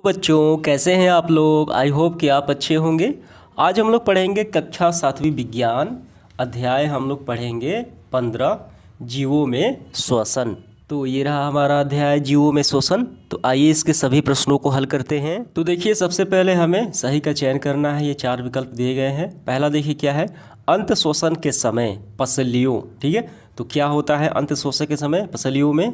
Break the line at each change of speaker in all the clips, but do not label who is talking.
बच्चों कैसे हैं आप लोग। आई होप कि आप अच्छे होंगे। आज हम लोग पढ़ेंगे कक्षा 7वीं विज्ञान अध्याय हम लोग पढ़ेंगे 15 जीवों में श्वसन। तो ये रहा हमारा अध्याय जीवों में श्वसन। तो आइए इसके सभी प्रश्नों को हल करते हैं। तो देखिए सबसे पहले हमें सही का चयन करना है। ये 4 विकल्प दिए गए हैं। पहला देखिए क्या है, अंत श्वसन के समय पसलियों। ठीक है, तो क्या होता है अंत श्वसन के समय पसलियों में।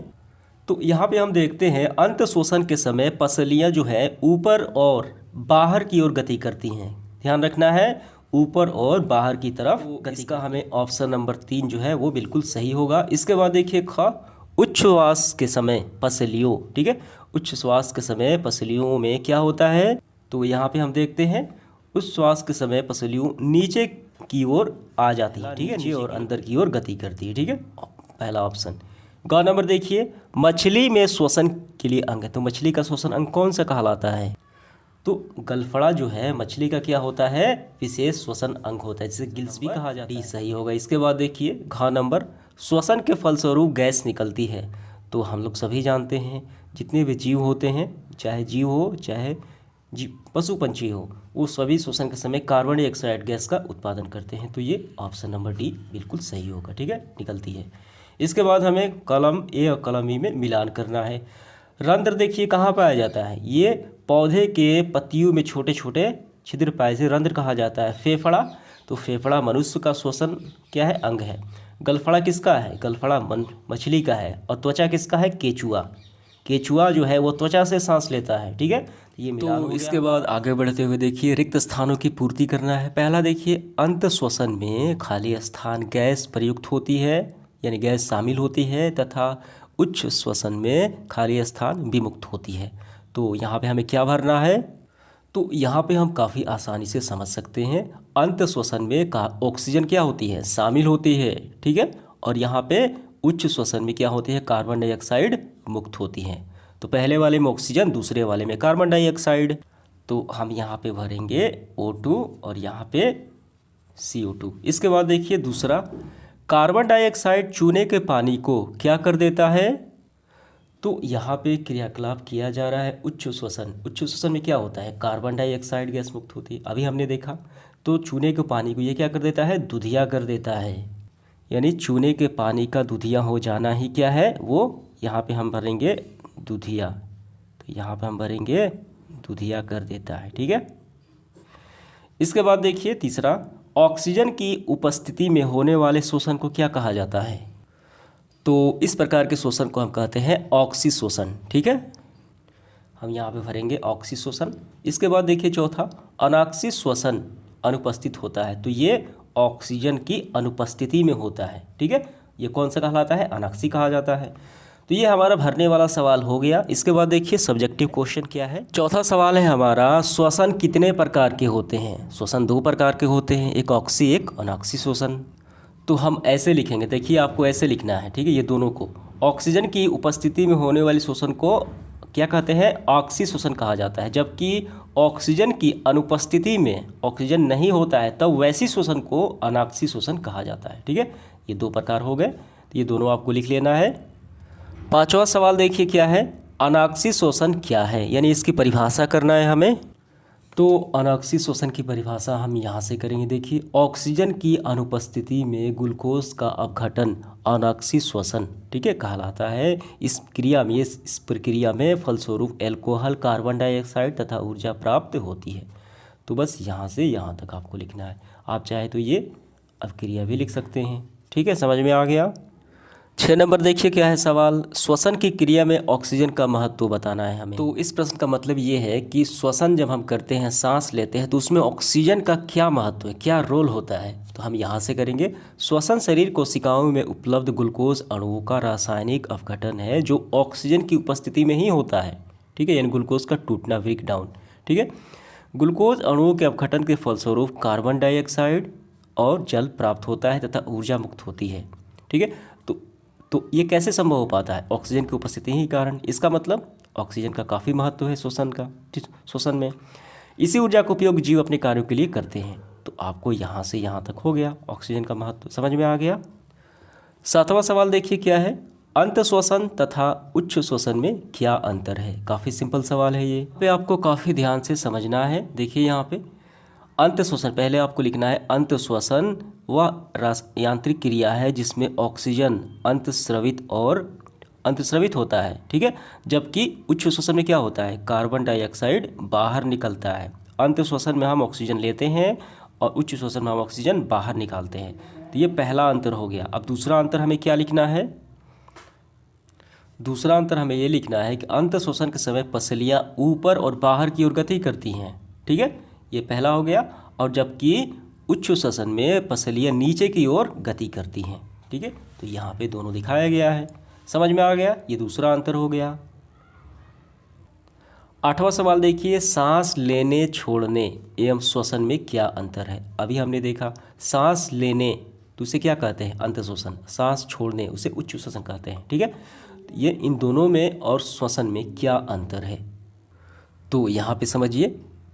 तो यहाँ पे हम देखते हैं अंत शोषण के समय पसलियाँ जो है ऊपर और बाहर की ओर गति करती हैं। ध्यान रखना है, ऊपर और बाहर की तरफ गति। इसका हमें ऑप्शन नंबर 3 जो है वो बिल्कुल सही होगा। इसके बाद देखिए ख, उच्च श्वास के समय पसलियों। ठीक है, उच्च श्वास के समय पसलियों में क्या होता है, तो यहाँ पे हम देखते हैं उच्च श्वास के समय पसलियों नीचे की ओर आ जाती है। ठीक है, नीचे और अंदर की ओर गति करती है। ठीक है, पहला ऑप्शन। ग नंबर देखिए, मछली में श्वसन के लिए अंग है। तो मछली का श्वसन अंग कौन सा कहलाता है, तो गलफड़ा जो है मछली का क्या होता है, विशेष श्वसन अंग होता है, जिसे गिल्स भी कहा जाता है। सही होगा। इसके बाद देखिए घ नंबर, श्वसन के फलस्वरूप गैस निकलती है। तो हम लोग सभी जानते हैं जितने भी जीव होते हैं, चाहे जीव हो चाहे पशु पंछी हो, वो सभी श्वसन के समय कार्बन डाइऑक्साइड गैस का उत्पादन करते हैं। तो ये ऑप्शन नंबर डी बिल्कुल सही होगा। ठीक है, निकलती है। इसके बाद हमें कलम ए और कलम ई में मिलान करना है। रंध्र देखिए कहाँ पाया जाता है, ये पौधे के पत्तियों में छोटे छोटे छिद्र पाए से रंध्र कहा जाता है। फेफड़ा, तो फेफड़ा मनुष्य का श्वसन क्या है, अंग है। गलफड़ा किसका है, गलफड़ा मछली का है। और त्वचा किसका है, केचुआ। केचुआ जो है वो त्वचा से सांस लेता है। ठीक है, ये मिलान हो गया। इसके बाद आगे बढ़ते हुए देखिए रिक्त स्थानों की पूर्ति करना है। पहला देखिए, अंत श्वसन में खाली स्थान गैस प्रयुक्त होती है, यानी गैस शामिल होती है, तथा उच्च श्वसन में खाली स्थान विमुक्त होती है। तो यहाँ पे हमें क्या भरना है, तो यहाँ पे हम काफ़ी आसानी से समझ सकते हैं। अंत श्वसन में ऑक्सीजन क्या होती है, शामिल होती है। ठीक है, और यहाँ पे उच्च श्वसन में क्या होती है, कार्बन डाइऑक्साइड मुक्त होती है। तो पहले वाले में ऑक्सीजन, दूसरे वाले में कार्बन डाइऑक्साइड। तो हम यहाँ पे भरेंगे O2 और यहाँ पे CO2। इसके बाद देखिए दूसरा, कार्बन डाइऑक्साइड चूने के पानी को क्या कर देता है, तो यहाँ पे क्रियाकलाप किया जा रहा है उच्च श्वसन। उच्च श्वसन में क्या होता है, कार्बन डाइऑक्साइड गैस मुक्त होती है, अभी हमने देखा। तो चूने के पानी को ये क्या कर देता है, दुधिया कर देता है। यानी चूने के पानी का दुधिया हो जाना ही क्या है, वो यहाँ पे हम भरेंगे दुधिया। तो यहाँ पे हम भरेंगे दुधिया कर देता है। ठीक है, इसके बाद देखिए तीसरा, ऑक्सीजन की उपस्थिति में होने वाले शोषण को क्या कहा जाता है, तो इस प्रकार के शोषण को हम कहते हैं ऑक्सी शोषण। ठीक है, हम यहाँ पे भरेंगे ऑक्सी शोषण। इसके बाद देखिए चौथा, अनाक्सी श्वसन अनुपस्थित होता है। तो ये ऑक्सीजन की अनुपस्थिति में होता है। ठीक है, ये कौन सा कहलाता है, अनाक्सी कहा जाता है। तो ये हमारा भरने वाला सवाल हो गया। इसके बाद देखिए सब्जेक्टिव क्वेश्चन क्या है। चौथा सवाल है हमारा, श्वसन कितने प्रकार के होते हैं। श्वसन 2 प्रकार के होते हैं, एक ऑक्सी एक अनाक्सी श्वसन। तो हम ऐसे लिखेंगे, देखिए आपको ऐसे लिखना है। ठीक है, ये दोनों को, ऑक्सीजन की उपस्थिति में होने वाले श्वसन को क्या कहते हैं, ऑक्सी श्वसन कहा जाता है। जबकि ऑक्सीजन की अनुपस्थिति में ऑक्सीजन नहीं होता है तब वैसी श्वसन को अनाक्सी श्वसन कहा जाता है। ठीक है, ये 2 प्रकार हो गए, तो ये दोनों आपको लिख लेना है। पांचवा सवाल देखिए क्या है, अनाक्सी श्वसन क्या है, यानी इसकी परिभाषा करना है हमें। तो अनाक्सी श्वसन की परिभाषा हम यहाँ से करेंगे। देखिए, ऑक्सीजन की अनुपस्थिति में ग्लूकोज का अपघटन अनाक्सी श्वसन, ठीक है, कहलाता है। इस प्रक्रिया में फलस्वरूप एल्कोहल, कार्बन डाइऑक्साइड तथा ऊर्जा प्राप्त होती है। तो बस यहाँ से यहाँ तक आपको लिखना है। आप चाहे तो ये अभिक्रिया भी लिख सकते हैं। ठीक है, समझ में आ गया। 6 नंबर देखिए क्या है सवाल, श्वसन की क्रिया में ऑक्सीजन का महत्व बताना है हमें। तो इस प्रश्न का मतलब ये है कि श्वसन जब हम करते हैं, सांस लेते हैं, तो उसमें ऑक्सीजन का क्या महत्व है, क्या रोल होता है। तो हम यहाँ से करेंगे, श्वसन शरीर कोशिकाओं में उपलब्ध ग्लूकोज अणुओं का रासायनिक अपघटन है जो ऑक्सीजन की उपस्थिति में ही होता है। ठीक है, यानी ग्लूकोज का टूटना, ब्रेक डाउन। ठीक है, ग्लूकोज अणुओं के अपघटन के फलस्वरूप कार्बन डाइऑक्साइड और जल प्राप्त होता है तथा ऊर्जा मुक्त होती है। ठीक है, तो ये कैसे संभव हो पाता है, ऑक्सीजन की उपस्थिति ही कारण। इसका मतलब ऑक्सीजन का काफ़ी महत्व है श्वसन का, श्वसन में। इसी ऊर्जा का उपयोग जीव अपने कार्यों के लिए करते हैं। तो आपको यहाँ से यहाँ तक हो गया, ऑक्सीजन का महत्व समझ में आ गया। 7वां सवाल देखिए क्या है, अंत श्वसन तथा उच्च श्वसन में क्या अंतर है? काफ़ी सिंपल सवाल है ये, पे आपको काफ़ी ध्यान से समझना है। देखिए यहाँ पे अंत श्वसन, पहले आपको लिखना है अंत श्वसन वह यांत्रिक क्रिया है जिसमें ऑक्सीजन अंतस्रवित होता है, ठीक है। जबकि उच्च श्वसन में क्या होता है? कार्बन डाइऑक्साइड बाहर निकलता है। अंत श्वसन में हम ऑक्सीजन लेते हैं और उच्च श्वसन में हम ऑक्सीजन बाहर निकालते हैं। तो ये पहला अंतर हो गया। अब दूसरा अंतर हमें क्या लिखना है? दूसरा अंतर हमें ये लिखना है कि अंत श्वसन के समय पसलियाँ ऊपर और बाहर की ओर गति करती हैं, ठीक है, ये पहला हो गया। और जबकि उच्च श्वसन में पसलियाँ नीचे की ओर गति करती हैं, ठीक है। तो यहाँ पे दोनों दिखाया गया है, समझ में आ गया, ये दूसरा अंतर हो गया। 8वां सवाल देखिए, सांस लेने छोड़ने एवं श्वसन में क्या अंतर है? अभी हमने देखा सांस लेने तो उसे क्या कहते हैं? अंत श्वसन। सांस छोड़ने उसे उच्च श्वसन कहते हैं, ठीक है। ये इन दोनों में और श्वसन में क्या अंतर है? तो यहाँ पे समझिए,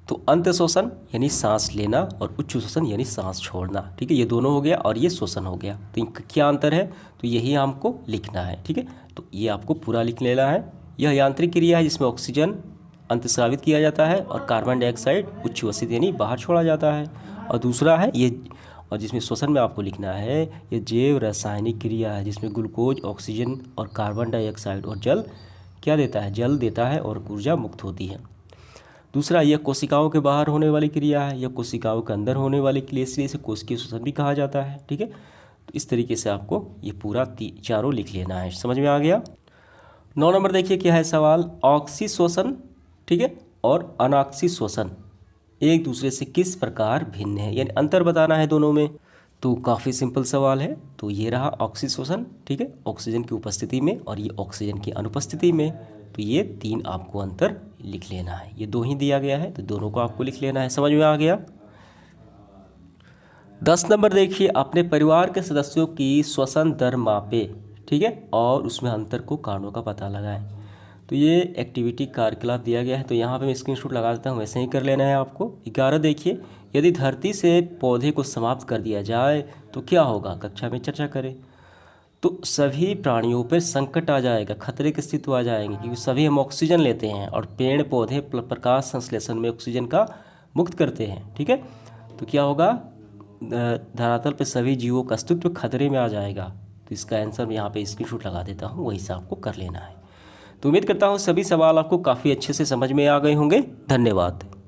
तो अंत श्वसन यानी सांस लेना और उच्च श्वसन यानी सांस छोड़ना, ठीक है, ये दोनों हो गया और ये श्वसन हो गया। तो इनका क्या अंतर है? तो यही हमको लिखना है, ठीक है। तो ये आपको पूरा लिख लेना है। यह यांत्रिक क्रिया है जिसमें ऑक्सीजन अंतस्रावित किया जाता है और कार्बन डाइऑक्साइड उच्च श्वसित यानी बाहर छोड़ा जाता है। और दूसरा है ये, और जिसमें श्वसन में आपको लिखना है ये जैव रासायनिक क्रिया है जिसमें ग्लूकोज, ऑक्सीजन और कार्बन डाइऑक्साइड और जल क्या देता है? जल देता है और ऊर्जा मुक्त होती है। दूसरा, यह कोशिकाओं के बाहर होने वाली क्रिया है, यह कोशिकाओं के अंदर होने वाली क्रिया, इसलिए इसे कोशिकीय श्वसन भी कहा जाता है, ठीक है। तो इस तरीके से आपको ये पूरा चारों लिख लेना है। समझ में आ गया? 9 नंबर देखिए क्या है सवाल, ऑक्सी श्वसन, ठीक है, और अनाक्सी श्वसन एक दूसरे से किस प्रकार भिन्न है, यानी अंतर बताना है दोनों में। तो काफ़ी सिंपल सवाल है। तो ये रहा ऑक्सी श्वसन, ठीक है, ऑक्सीजन की उपस्थिति में, और ये ऑक्सीजन की अनुपस्थिति में। तो ये 3 आपको अंतर लिख लेना है। ये 2 ही दिया गया है तो दोनों को आपको लिख लेना है। समझ में आ गया? 10 नंबर देखिए, अपने परिवार के सदस्यों की श्वसन दर मापे, ठीक है, और उसमें अंतर को कारणों का पता लगाएं। तो ये एक्टिविटी कार्यकलाप दिया गया है, तो यहाँ पे मैं स्क्रीनशॉट लगा देता हूँ, वैसे ही कर लेना है आपको। 11 देखिए, यदि धरती से पौधे को समाप्त कर दिया जाए तो क्या होगा? कक्षा में चर्चा करें। तो सभी प्राणियों पर संकट आ जाएगा, खतरे के अस्तित्व आ जाएंगे, क्योंकि सभी हम ऑक्सीजन लेते हैं और पेड़ पौधे प्रकाश संश्लेषण में ऑक्सीजन का मुक्त करते हैं, ठीक है। तो क्या होगा? धरातल पर सभी जीवों का अस्तित्व खतरे में आ जाएगा। तो इसका आंसर मैं यहाँ पे स्क्रीनशॉट लगा देता हूँ, वही से आपको कर लेना है। तो उम्मीद करता हूँ सभी सवाल आपको काफ़ी अच्छे से समझ में आ गए होंगे। धन्यवाद।